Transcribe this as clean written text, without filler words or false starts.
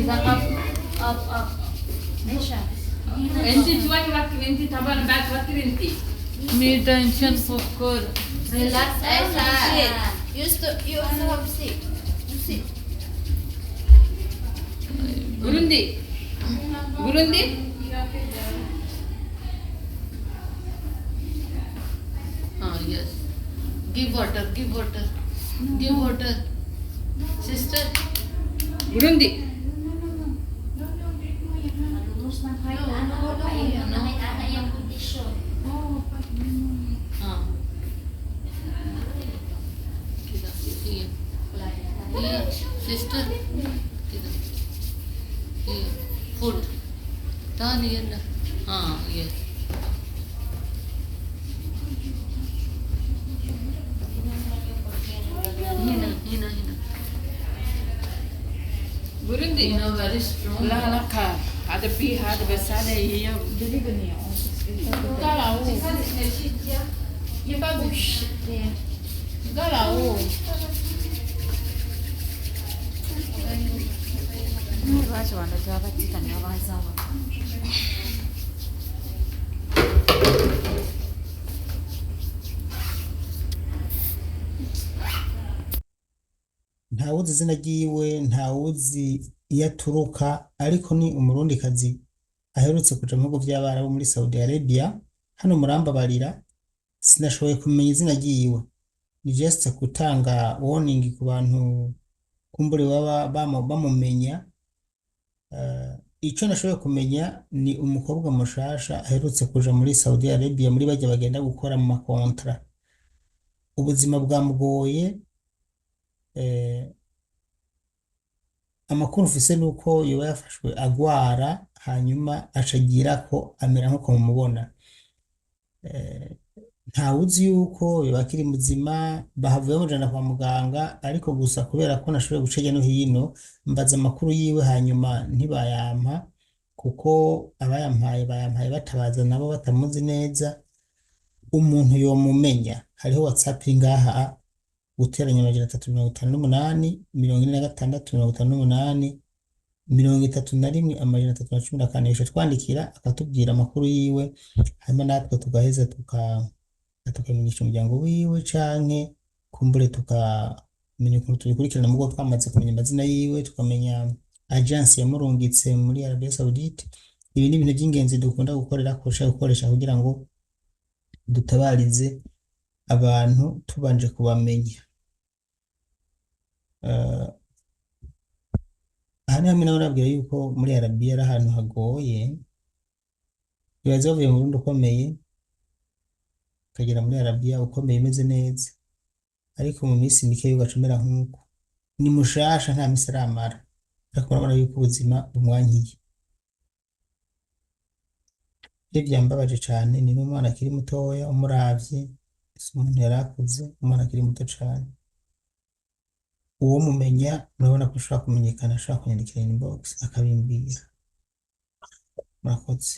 كده up. ايش انت شوي فكر انت طبعا بعد فكر انت مي تنشن فكر relax ايش you have sit بروندي yes give water sister Burundi كده هي sister كده هي food تاني يلا yes هنا بوروندي very strong. لا لا كا هذا بي هذا بس هذا هي Delegania. Gars là-haut. Il n'y a pas bouche. Gars là-haut. Baje wanajua batika ni abazawa. ntawuzi izina ryiwe ntawuzi iyo aturuka ariko ni umurundikazi aherutse kuja mu bihugu vy'abarabu muri Saudi Arabia hano murambabarira sinashoboye kumenya izina ryiwe ni just gutanga warning ku bantu kumbure baba bamumenya ico nashoboye kumenya ni umukobwa mushasha aherutse kuja muri Saudi Arabia muri bajya bagenda gukora mu makontra ubuzima bwamugoye amakuru mfise nuko yoba yafashwe agwara hanyuma acagira ko amera nkuko mumubona ntawuzi yuko yoba akiri muzima bahavuye bamujana kwa muganga ariko gusa kubera ko nashoboye guca hirya no hino mbaza amakuru yiwe hanyuma ntibayampa kuko bayampaye batabaza nabo batamuzi neza umuntu yomumenya hariho WhatsApp ngaha guteranya 358 46 58 31 314 twandikira akatubwira amakuru yiwe hanyuma natwe tugaheza tukamenyesha umuryango wiwe canke kumbure tukamenya ukuntu tubikurikirana mugo twamaze kumenya amazina yiwe tukamenya agence yamurungitse muri Arabia Saudite ibi ni ibintu by'ingenzi dukunda gukoresha kugira ngo dutabarize abantu tubanje kubamenya aha ni hamwe nababwira yuko muri Arabia ari ahantu hagoye bibaza bavuye mu Burundi ukomeye ukagera muri Arabia ukomeye imeze neza ariko mu minsi mike y'ugacumera nk'uko ni mushasha nta minsi aramara ariko urabona yuko ubuzima bumwankiye byambabaje cane ni n'umwana akiri mutoya umuravye umuntu yarakuze umwana akiri muto cane uwo mumenya murabona ko ushobora kumenyekana ashobora kunyandikira inbox akabimbwira murakoze